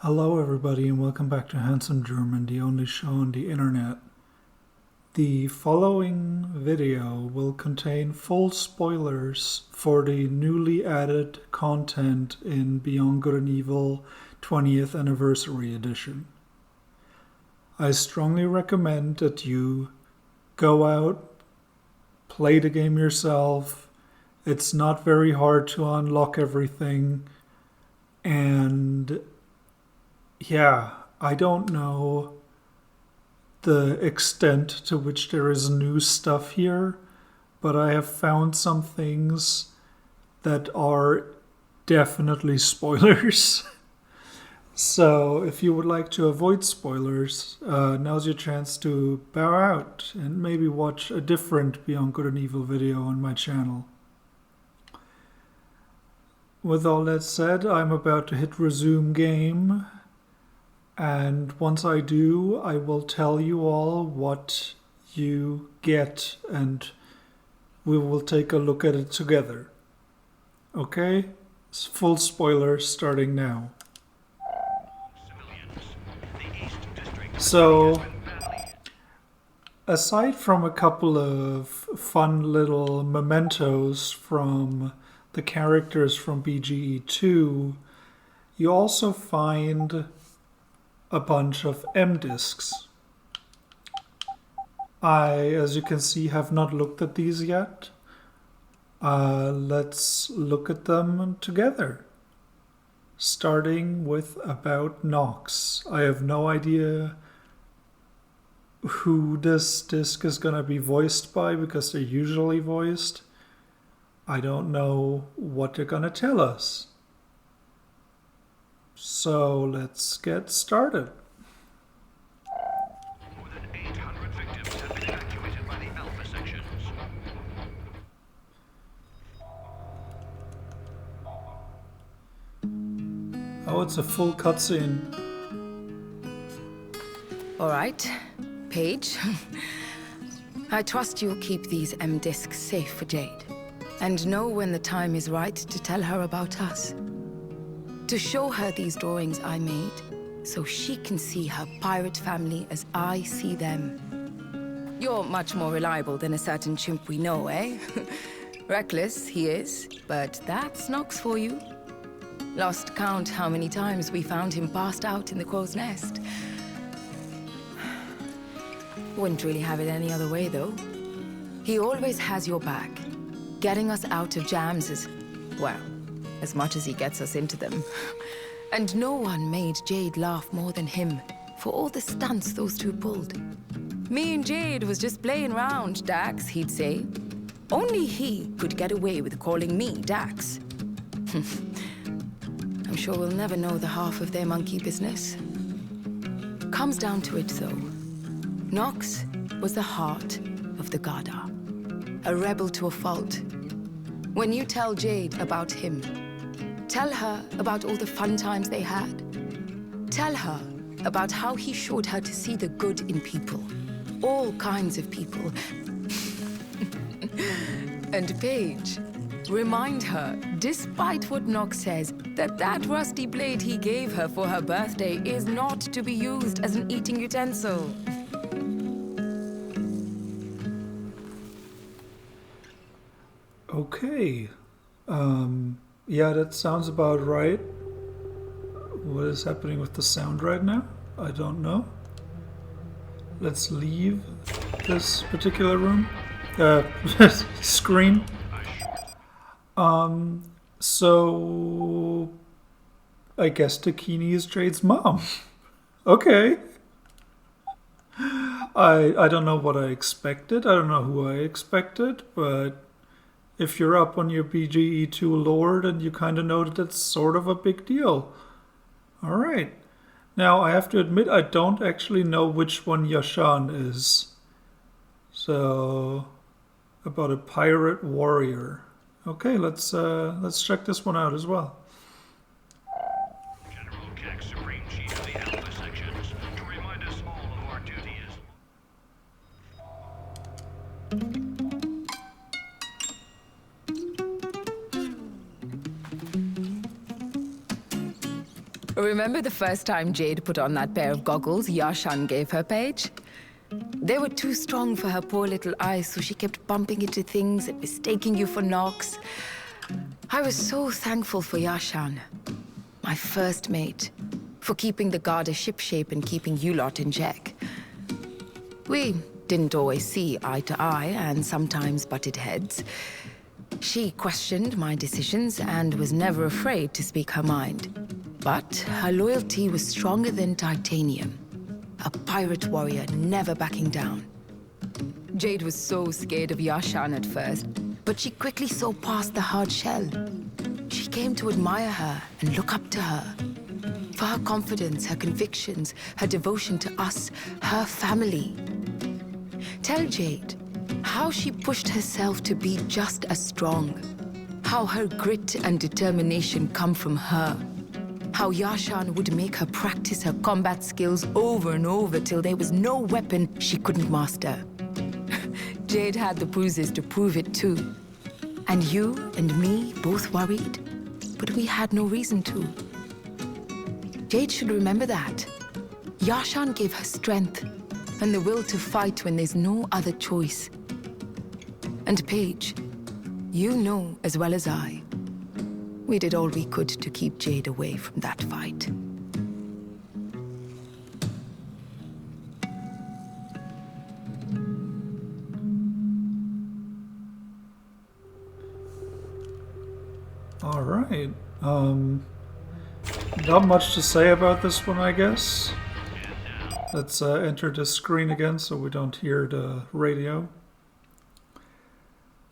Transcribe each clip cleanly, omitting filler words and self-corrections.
Hello, everybody, and welcome back to Handsome German, the only show on the internet. The following video will contain full spoilers for the newly added content in Beyond Good and Evil 20th Anniversary Edition. I strongly recommend that you go out, play the game yourself. It's not very hard to unlock everything, and yeah, I don't know the extent to which there is new stuff here, but I have found some things that are definitely spoilers. So if you would like to avoid spoilers, now's your chance to bow out and maybe watch a different Beyond Good and Evil video on my channel. With all that said, I'm about to hit resume game. And once I do, I will tell you all what you get and we will take a look at it together. Okay? It's full spoilers starting now. So, aside from a couple of fun little mementos from the characters from BGE 2, you also find a bunch of M discs. I, as you can see, have not looked at these yet. Let's look at them together. Starting with About Nox. I have no idea who this disc is going to be voiced by because they're usually voiced. I don't know what they're going to tell us. So let's get started. More than 800 victims have been evacuated by the Alpha sections. Oh, it's a full cutscene. All right, Paige. I trust you'll keep these M discs safe for Jade, and know when the time is right to tell her about us. To show her these drawings I made, so she can see her pirate family as I see them. You're much more reliable than a certain chimp we know, eh? Reckless, he is, but that's Nox for you. Lost count how many times we found him passed out in the crow's nest. Wouldn't really have it any other way, though. He always has your back. Getting us out of jams is, well, as much as he gets us into them. And no one made Jade laugh more than him for all the stunts those two pulled. Me and Jade was just playing round, Dax, he'd say. Only he could get away with calling me Dax. I'm sure we'll never know the half of their monkey business. Comes down to it, though. Nox was the heart of the Garda. A rebel to a fault. When you tell Jade about him, tell her about all the fun times they had. Tell her about how he showed her to see the good in people. All kinds of people. And Paige, remind her, despite what Nox says, that that rusty blade he gave her for her birthday is not to be used as an eating utensil. Okay. Yeah, that sounds about right. What is happening with the sound right now? I don't know. Let's leave this particular room. Screen. So I guess Takini is Jade's mom. Okay. I don't know what I expected. I don't know who I expected, but if you're up on your BGE2 lore, then you kind of know that it's sort of a big deal. Alright. Now, I have to admit, I don't actually know which one Yashan is. So, about a pirate warrior. Okay, let's check this one out as well. General Keck, Supreme Chief of the Alpha sections, to remind us all of our duties. Remember the first time Jade put on that pair of goggles Yashan gave her, Paige? They were too strong for her poor little eyes, so she kept bumping into things and mistaking you for Nox. I was so thankful for Yashan, my first mate, for keeping the Garda shipshape and keeping you lot in check. We didn't always see eye to eye and sometimes butted heads. She questioned my decisions and was never afraid to speak her mind. But her loyalty was stronger than titanium. A pirate warrior never backing down. Jade was so scared of Yashan at first, but she quickly saw past the hard shell. She came to admire her and look up to her. For her confidence, her convictions, her devotion to us, her family. Tell Jade how she pushed herself to be just as strong. How her grit and determination come from her. How Yashan would make her practice her combat skills over and over till there was no weapon she couldn't master. Jade had the bruises to prove it too. And you and me both worried, but we had no reason to. Jade should remember that. Yashan gave her strength and the will to fight when there's no other choice. And Paige, you know as well as I, we did all we could to keep Jade away from that fight. All right. Not much to say about this one, I guess. Let's enter the screen again so we don't hear the radio.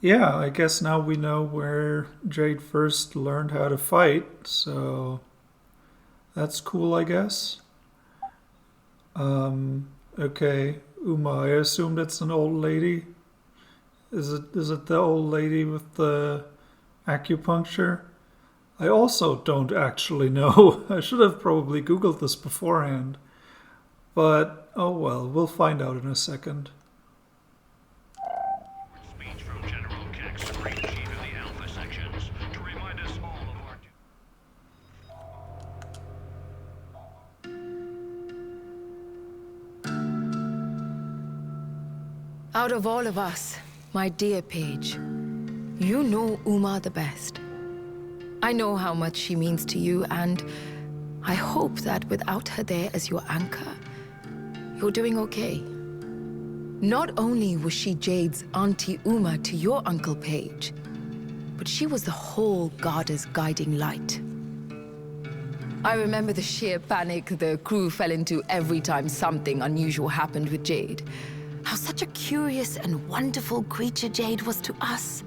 Yeah, I guess now we know where Jade first learned how to fight, so that's cool, I guess. Okay, Uma, I assume that's an old lady. Is it the old lady with the acupuncture? I also don't actually know. I should have probably Googled this beforehand. But, oh well, we'll find out in a second. Speech from General Keck, Supreme Chief of the Alpha Sections, to remind us all of our Out of all of us, my dear Paige, you know Uma the best. I know how much she means to you, and I hope that without her there as your anchor, you're doing okay. Not only was she Jade's Auntie Uma to your Uncle Paige, but she was the whole Garda's guiding light. I remember the sheer panic the crew fell into every time something unusual happened with Jade. How such a curious and wonderful creature Jade was to us.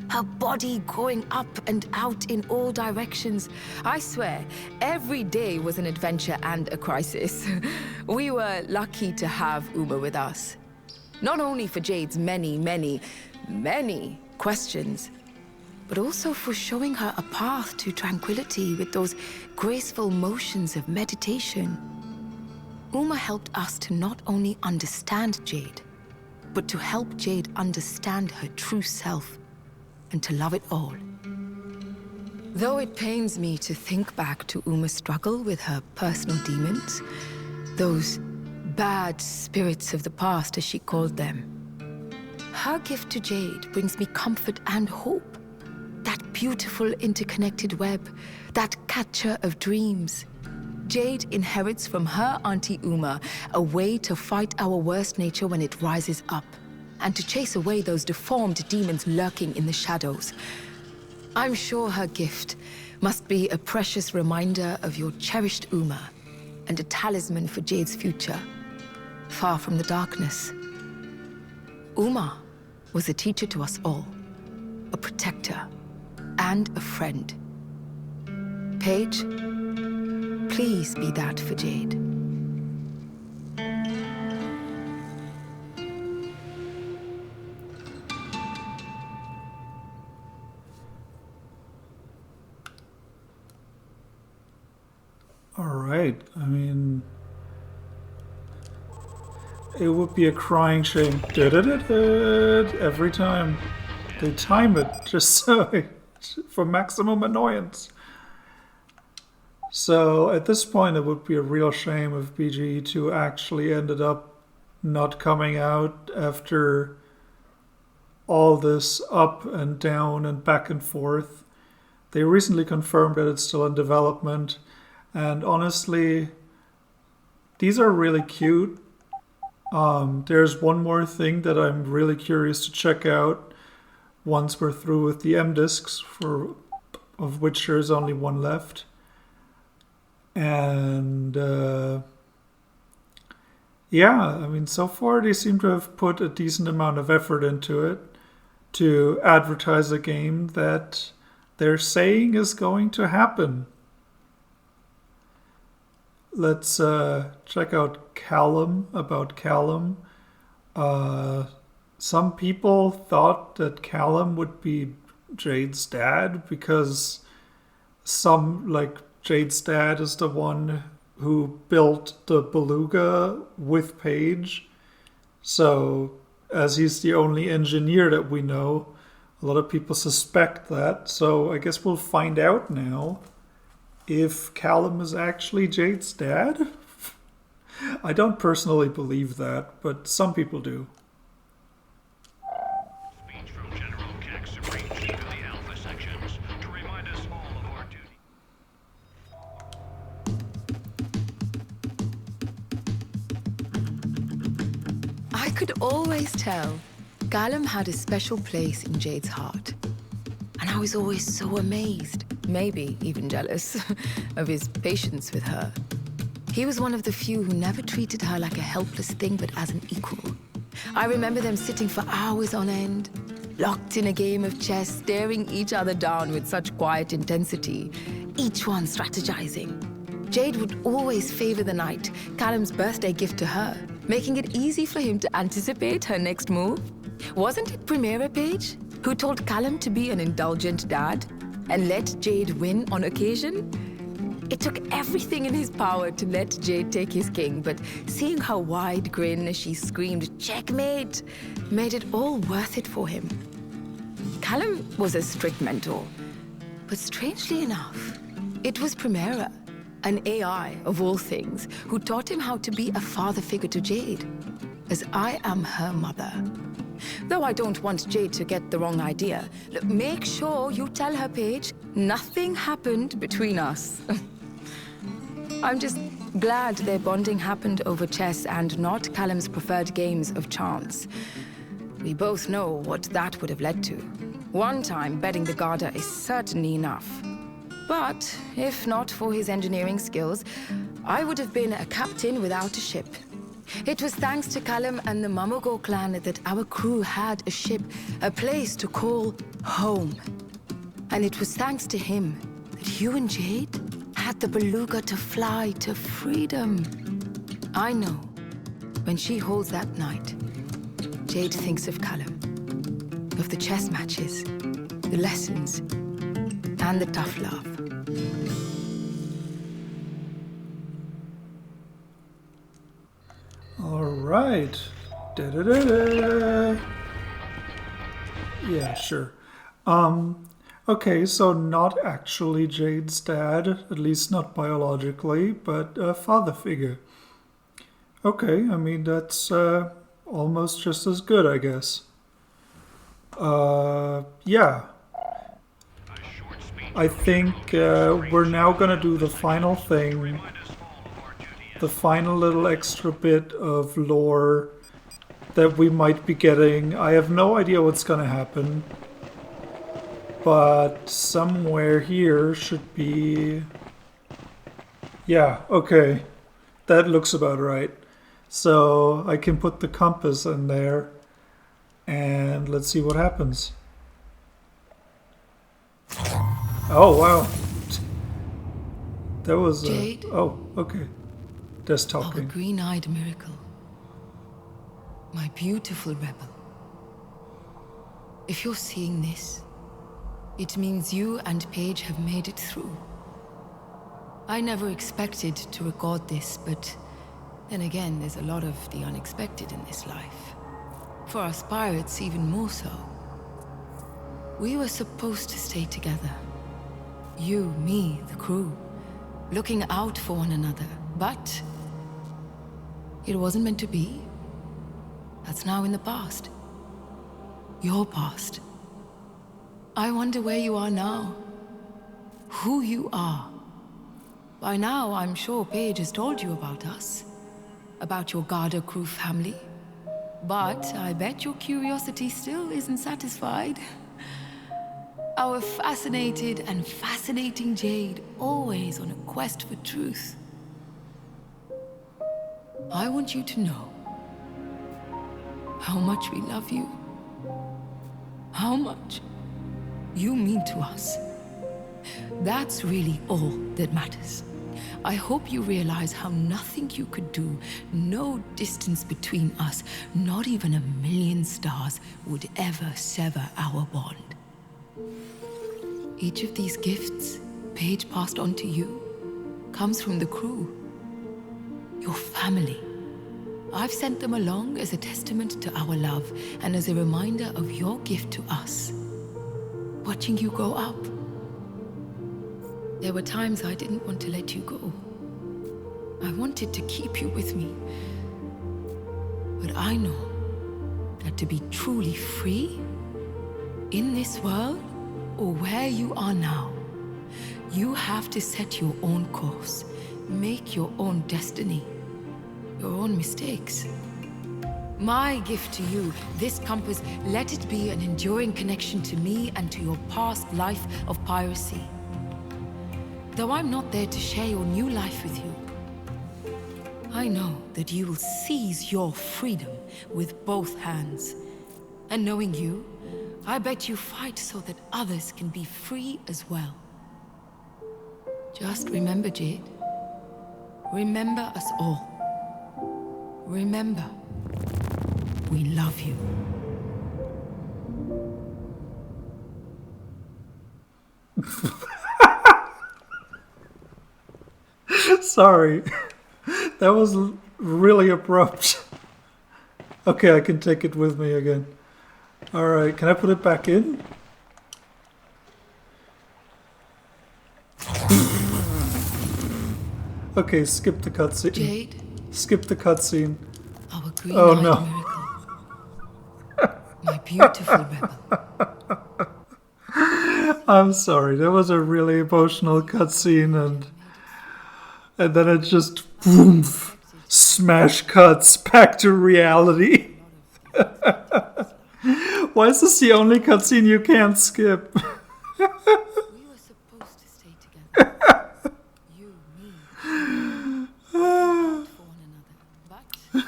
Her body growing up and out in all directions. I swear, every day was an adventure and a crisis. We were lucky to have Uma with us. Not only for Jade's many, many, many questions, but also for showing her a path to tranquility with those graceful motions of meditation. Uma helped us to not only understand Jade, but to help Jade understand her true self and to love it all. Though it pains me to think back to Uma's struggle with her personal demons, those bad spirits of the past, as she called them, her gift to Jade brings me comfort and hope. That beautiful interconnected web, that catcher of dreams. Jade inherits from her Auntie Uma a way to fight our worst nature when it rises up, and to chase away those deformed demons lurking in the shadows. I'm sure her gift must be a precious reminder of your cherished Uma, and a talisman for Jade's future, far from the darkness. Uma was a teacher to us all, a protector, and a friend. Paige, please be that for Jade. All right, I mean, it would be a crying shame every time. They time it just so for maximum annoyance. So at this point, it would be a real shame if BG2 actually ended up not coming out after all this up and down and back and forth. They recently confirmed that it's still in development, and honestly, these are really cute. There's one more thing that I'm really curious to check out once we're through with the M discs, of which there's only one left. And yeah, I mean, so far they seem to have put a decent amount of effort into it to advertise a game that they're saying is going to happen. Let's check out Callum, about Callum. Some people thought that Callum would be Jade's dad because Jade's dad is the one who built the Beluga with Paige. So, as he's the only engineer that we know, a lot of people suspect that. So, I guess we'll find out now if Callum is actually Jade's dad. I don't personally believe that, but some people do. Speech from General Keck, Supreme Chief of the Alpha Sections, to remind us all of our duty. I could always tell Callum had a special place in Jade's heart. And I was always so amazed, maybe even jealous, of his patience with her. He was one of the few who never treated her like a helpless thing, but as an equal. I remember them sitting for hours on end, locked in a game of chess, staring each other down with such quiet intensity, each one strategizing. Jade would always favor the night, Callum's birthday gift to her, making it easy for him to anticipate her next move. Wasn't it Primera Page who told Callum to be an indulgent dad and let Jade win on occasion? It took everything in his power to let Jade take his king, but seeing her wide grin as she screamed, "Checkmate!" made it all worth it for him. Callum was a strict mentor, but strangely enough, it was Primera, an AI of all things, who taught him how to be a father figure to Jade, as I am her mother. Though I don't want Jade to get the wrong idea, look, make sure you tell her, Paige, nothing happened between us. I'm just glad their bonding happened over chess and not Callum's preferred games of chance. We both know what that would have led to. One time, betting the Garda is certainly enough. But if not for his engineering skills, I would have been a captain without a ship. It was thanks to Callum and the Mamogo clan that our crew had a ship, a place to call home. And it was thanks to him that you and Jade had the Beluga to fly to freedom. I know, when she holds that night, Jade thinks of Callum, of the chess matches, the lessons, and the tough love. All right. Da-da-da-da. Yeah, sure. Okay, so not actually Jade's dad, at least not biologically, but a father figure. Okay, I mean, that's almost just as good, I guess. Yeah. I think we're now gonna do the final thing, the final little extra bit of lore that we might be getting. I have no idea what's gonna happen, but somewhere here should be... Yeah, okay. That looks about right. So I can put the compass in there and let's see what happens. Oh, wow. That was... Jade? Oh, okay. Just Our talking. green-eyed miracle. My beautiful rebel. If you're seeing this, it means you and Paige have made it through. I never expected to record this, but then again, there's a lot of the unexpected in this life. For us pirates, even more so. We were supposed to stay together. You, me, the crew. looking out for one another. But it wasn't meant to be. That's now in the past. Your past. I wonder where you are now. Who you are. By now, I'm sure Paige has told you about us. About your Garda crew family. But I bet your curiosity still isn't satisfied. Our fascinated and fascinating Jade, always on a quest for truth. I want you to know how much we love you. How much you mean to us. That's really all that matters. I hope you realize how nothing you could do, no distance between us, not even a million stars, would ever sever our bond. Each of these gifts Paige passed on to you comes from the crew. Your family. I've sent them along as a testament to our love and as a reminder of your gift to us. Watching you grow up. There were times I didn't want to let you go. I wanted to keep you with me. But I know that to be truly free, in this world, or where you are now, you have to set your own course, make your own destiny, your own mistakes. My gift to you, this compass, let it be an enduring connection to me and to your past life of piracy. Though I'm not there to share your new life with you, I know that you will seize your freedom with both hands. And knowing you, I bet you fight so that others can be free as well. Just remember, Jade. Remember us all. Remember, we love you. Sorry. That was really abrupt. Okay, I can take it with me again. Alright, can I put it back in? Okay, skip the cutscene. Jade, Skip the cutscene. our green Oh, eyed no. miracle. My beautiful rebel. I'm sorry, that was a really emotional cutscene and then it just boom, smash cuts back to reality. Why is this the only cutscene you can't skip? We were supposed to stay together. You, me. For one another.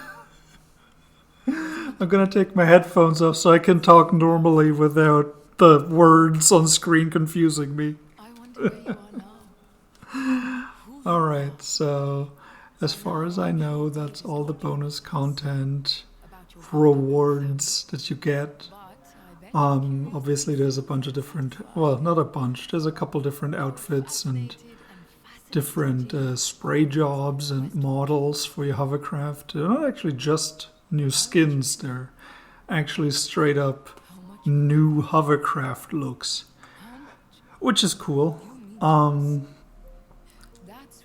But I'm gonna take my headphones off so I can talk normally without the words on screen confusing me. I wonder where you are now. Alright, so as far as I know, that's all the bonus content, rewards that you get. Obviously there's a bunch of different, well, not a bunch, there's a couple different outfits and different spray jobs and models for your hovercraft. They're not actually just new skins, they're actually straight up new hovercraft looks, which is cool.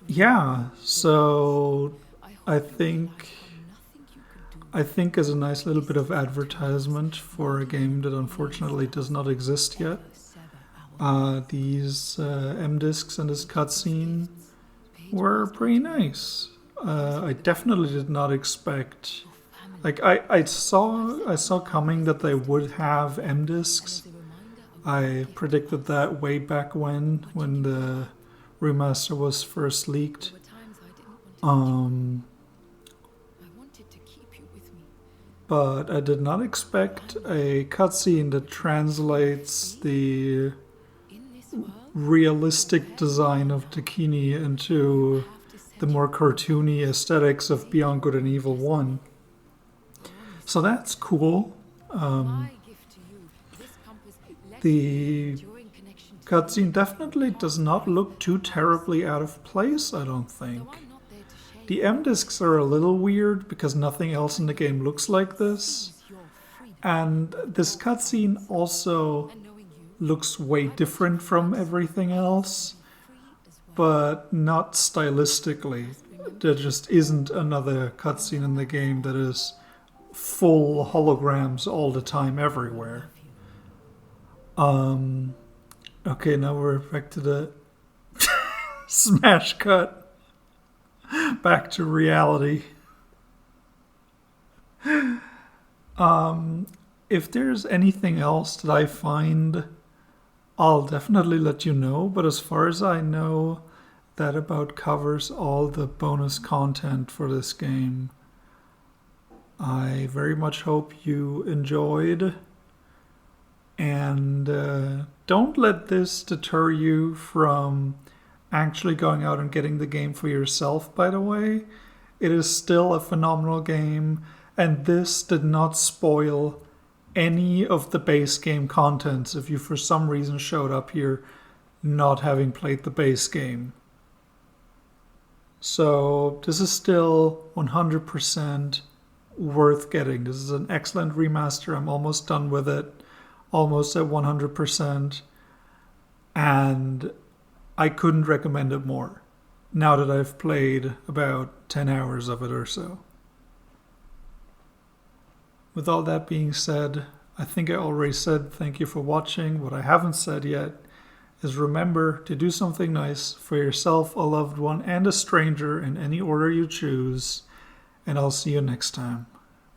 Yeah, so I think as a nice little bit of advertisement for a game that unfortunately does not exist yet, these M-discs and this cutscene were pretty nice. I definitely did not expect, like I saw coming that they would have M-discs. I predicted that way back when the remaster was first leaked. But I did not expect a cutscene that translates the realistic design of Dakini into the more cartoony aesthetics of Beyond Good and Evil 1. So that's cool. The cutscene definitely does not look too terribly out of place, I don't think. The M-discs are a little weird because nothing else in the game looks like this. And this cutscene also looks way different from everything else. but not stylistically. There just isn't another cutscene in the game that is full holograms all the time everywhere. Okay, now we're back to the smash cut. Back to reality. If there's anything else that I find, I'll definitely let you know. But as far as I know, that about covers all the bonus content for this game. I very much hope you enjoyed. And don't let this deter you from actually going out and getting the game for yourself, by the way. It is still a phenomenal game, and this did not spoil any of the base game contents if you for some reason showed up here not having played the base game. So this is still 100% worth getting. This is an excellent remaster. I'm almost done with it. Almost at 100%. And I couldn't recommend it more now that I've played about 10 hours of it or so. With all that being said, I think I already said thank you for watching. What I haven't said yet is remember to do something nice for yourself, a loved one, and a stranger in any order you choose. And I'll see you next time.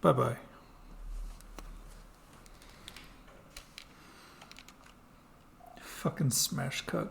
Bye-bye. Fucking smash cut.